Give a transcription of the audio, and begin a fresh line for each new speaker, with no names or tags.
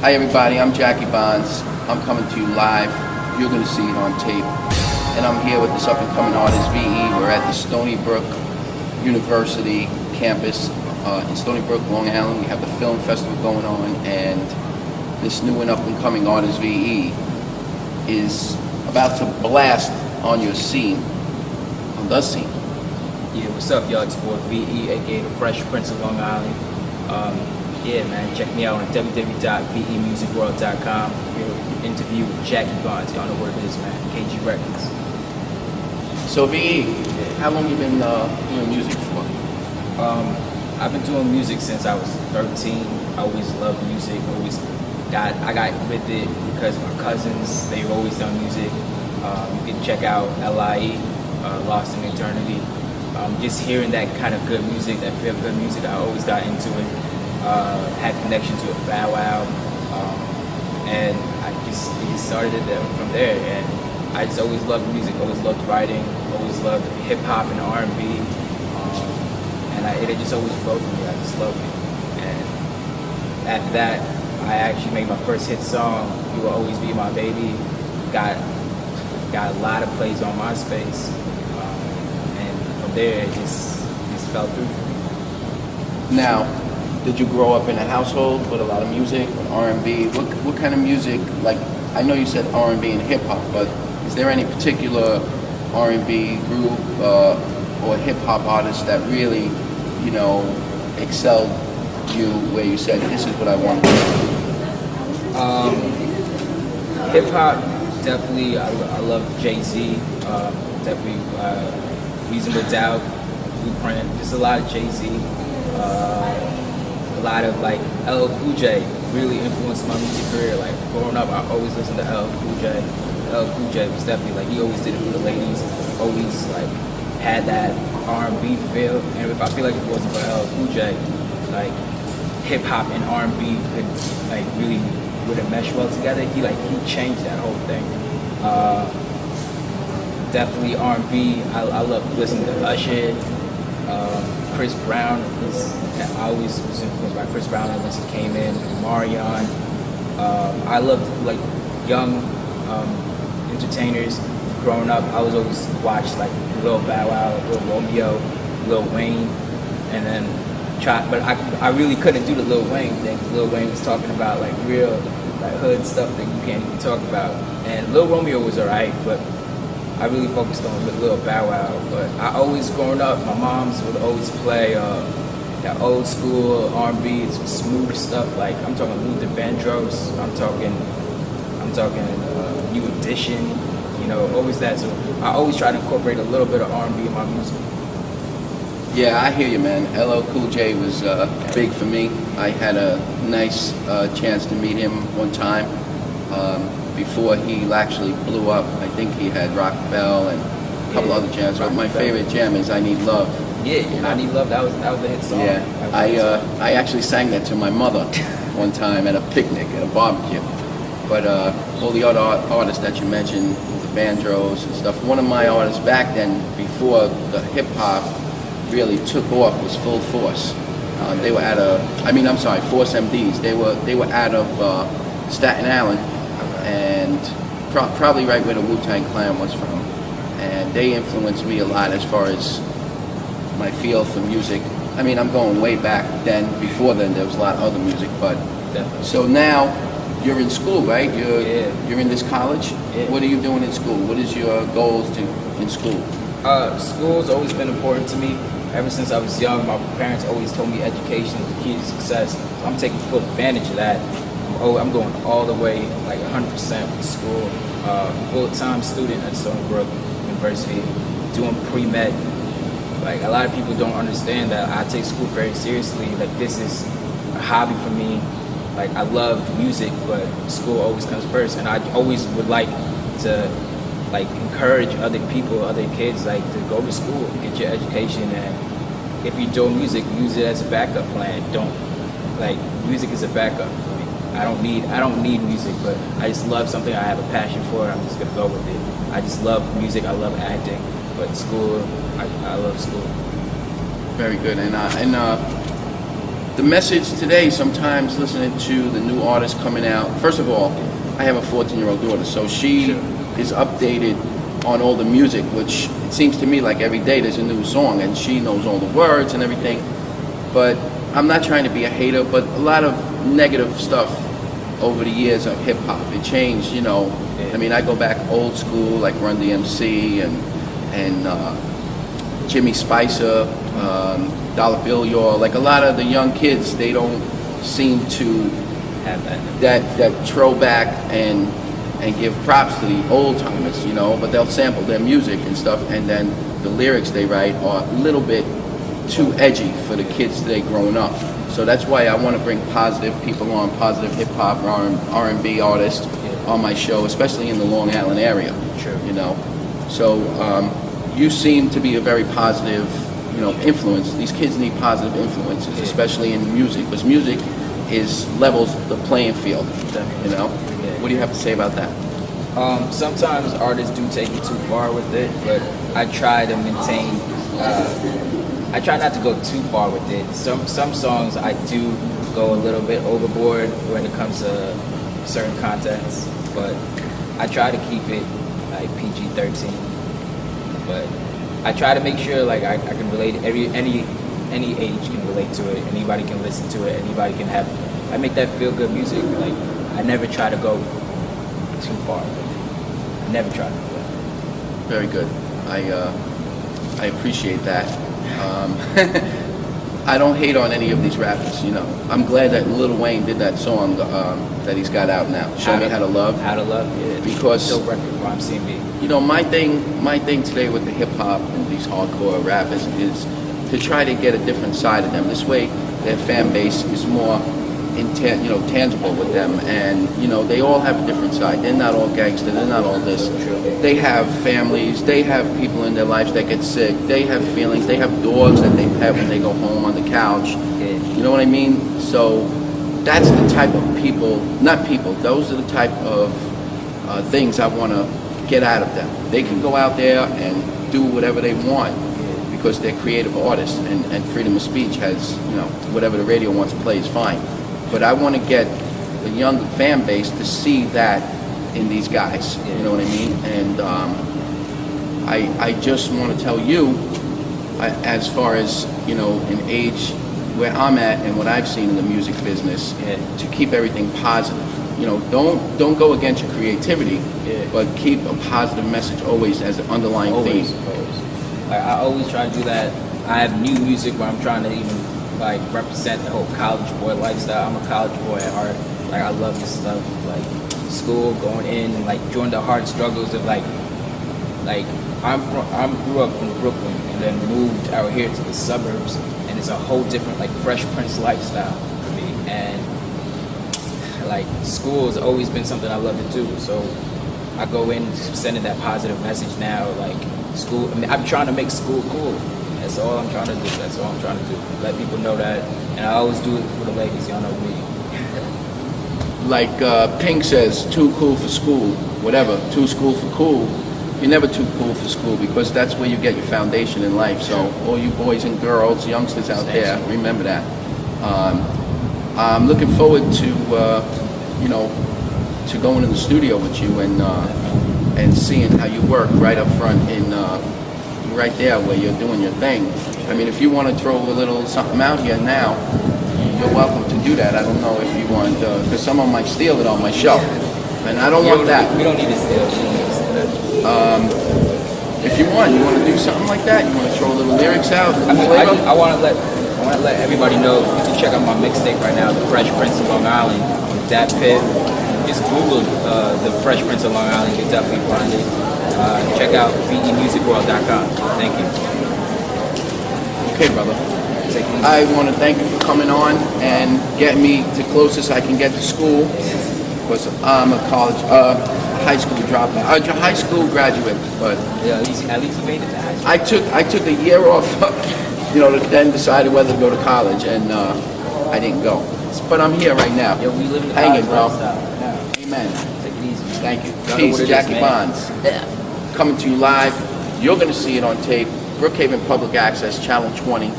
Hi everybody, I'm Jackie Bonds. I'm coming to you live. You're going to see it on tape. And I'm here with this up and coming artist, VE. We're at the Stony Brook University campus in Stony Brook, Long Island. We have the film festival going on, and this new and up and coming artist, VE, is about to blast on your scene, on the scene.
Yeah, what's up, y'all? It's your boy VE, aka the Fresh Prince of Long Island. Yeah, man, check me out on www.vemusicworld.com. We'll interview with Jackie Bonds. Y'all know what it is, man. KG Records.
So VE, how long you been doing music for?
I've been doing music since I was 13. I always loved music. I got with it because my cousins, they've always done music. You can check out LIE, Lost in Eternity. Just hearing that kind of good music, that feel good music, I always got into it. Had connections with Bow Wow, and I just started it from there. And I just always loved music, always loved writing, always loved hip hop and R&B, and it just always flowed for me. I just loved it. And after that, I actually made my first hit song, "You Will Always Be My Baby." Got a lot of plays on MySpace, and from there it just fell through for me.
Now, did you grow up in a household with a lot of music, with R&B? What kind of music, like, I know you said R&B and hip hop, but is there any particular R&B group or hip hop artist that really, you know, excelled you, where you said, this is what I want to do?
Hip hop, definitely. I love Jay-Z. Definitely Reasonable Doubt, Blueprint. Just a lot of Jay-Z. A lot of like LL Cool J really influenced my music career. Like growing up, I always listened to LL Cool J. LL Cool J was definitely like, he always did it for the ladies. Always like had that R&B feel. And if I feel like if it wasn't for LL Cool J, like hip hop and R&B could like really wouldn't mesh well together. He changed that whole thing. Definitely R&B. I love listening to Usher. Chris Brown, I always was influenced by Chris Brown once he came in. Marion. I loved like young entertainers. Growing up, I was always watched like Lil Bow Wow, Lil Romeo, Lil Wayne, and then but I really couldn't do the Lil Wayne thing. Lil Wayne was talking about like real like hood stuff that you can't even talk about. And Lil Romeo was alright, but I really focused on Lil Bow Wow. But I always, growing up, my moms would always play that old school R&B, smooth stuff. Like I'm talking Luther Vandross. I'm talking New Edition. You know, always that. So I always try to incorporate a little bit of R&B in my music.
Yeah, I hear you, man. LL Cool J was big for me. I had a nice chance to meet him one time before he actually blew up. I think he had Rock Bell and a couple other jams. But my favorite jam is "I Need Love."
Yeah, you know? "I Need Love." That was the hit song.
Yeah, I actually sang that to my mother one time at a picnic, at a barbecue. But all the other artists that you mentioned, the Vandross and stuff. One of my artists back then, before the hip hop really took off, was Full Force. They were Force MDs. They were out of Staten Island, and probably right where the Wu-Tang Clan was from. And they influenced me a lot as far as my feel for music. I mean, I'm going way back then. Before then, there was a lot of other music, but
definitely.
So now you're in school, right? You're in this college.
Yeah.
What are you doing in school? What is your goals in school?
School's always been important to me. Ever since I was young, my parents always told me education is the key to success. So I'm taking full advantage of that. I'm going all the way, like 100% with school. Full-time student at Stony Brook University, doing pre-med. Like a lot of people don't understand that I take school very seriously. Like this is a hobby for me. Like I love music, but school always comes first. And I always would like to like encourage other people, other kids, like to go to school, get your education, and if you do music, use it as a backup plan. Music is a backup for me. I don't need music, but I just love something I have a passion for. I'm just gonna go with it. I just love music. I love acting, but school, I love school.
Very good. And the message today, sometimes listening to the new artists coming out, first of all, I have a 14-year-old daughter, so she is updated on all the music, which it seems to me like every day there's a new song, and she knows all the words and everything. But I'm not trying to be a hater, but a lot of negative stuff over the years of hip-hop. It changed, you know. I mean, I go back old school, like Run DMC and Jimmy Spicer, Dollar Bill, y'all. Like a lot of the young kids, they don't seem to have that throwback and give props to the old timers, you know. But they'll sample their music and stuff, and then the lyrics they write are a little bit too edgy for the kids today growing up. So that's why I want to bring positive people on, positive hip hop, R&B artists on my show, especially in the Long Island area.
True.
You know. So you seem to be a very positive, you know, influence. These kids need positive influences, especially in music, because music levels the playing field.
Definitely.
You know. What do you have to say about that?
Sometimes artists do take it too far with it, but I try to maintain. I try not to go too far with it. Some songs I do go a little bit overboard when it comes to certain contents, but I try to keep it like PG-13. But I try to make sure like I can relate. Any age can relate to it. Anybody can listen to it. Anybody can have. I make that feel good music. Like I never try to go too far. I never try to do that.
Very good. I appreciate that. I don't hate on any of these rappers, you know. I'm glad that Lil Wayne did that song that he's got out now. Show Me How to Love.
How to Love, yeah.
Because
dope record from MCB.
You know, my thing today with the hip hop and these hardcore rappers is to try to get a different side of them. This way, their fan base is more tangible with them, and you know they all have a different side. They're not all gangster. They're not all this. They have families. They have people in their lives that get sick. They have feelings. They have dogs that they pet when they go home on the couch. You know what I mean? So that's the type of people. Not people. Those are the type of things I want to get out of them. They can go out there and do whatever they want because they're creative artists, and freedom of speech has, you know, whatever the radio wants to play is fine. But I want to get the young fan base to see that in these guys, you know what I mean? And I just want to tell you, as far as, you know, an age where I'm at and what I've seen in the music business, to keep everything positive. You know, don't go against your creativity, but keep a positive message always as an underlying theme.
Like, I always try to do that. I have new music where I'm trying to even like represent the whole college boy lifestyle. I'm a college boy at heart. Like I love this stuff. Like school, going in, and like during the hard struggles of like I grew up from Brooklyn and then moved out here to the suburbs, and it's a whole different like Fresh Prince lifestyle for me. And like school has always been something I love to do. So I go in sending that positive message now. Like school, I mean, I'm trying to make school cool. That's all I'm trying to do. That's all I'm trying to do. Let people know that. And I always do it for the ladies. Y'all know me.
Like Pink says, too cool for school. Whatever. Too school for cool. You're never too cool for school because that's where you get your foundation in life. So all you boys and girls, youngsters out there, remember that. I'm looking forward to, you know, to going in the studio with you and seeing how you work right up front in right there where you're doing your thing. I mean, if you want to throw a little something out here now, you're welcome to do that. I don't know if you want, because someone might steal it on my show, and I don't want that.
We don't need to steal.
If you want to do something like that, you want to throw a little lyrics out.
I want to let everybody know. You can check out my mixtape right now, The Fresh Prince of Long Island, with Dat Pitt. Just Google The Fresh Prince of Long Island. You'll definitely find it. Check out VEMusicworld.com. Thank you.
Okay, brother. I want to thank you for coming on and getting me the closest I can get to school, because I'm a high school dropout, a high school graduate. But
yeah, at least you made it to high school.
I took a year off, you know, then decided whether to go to college, and I didn't go. But I'm here right now.
Yo, we live in the
hanging, bro.
Lifestyle.
Amen.
Take it easy.
Thank you. Peace, Jackie Bonds. Coming to you live. You're going to see it on tape. Brookhaven Public Access, Channel 20.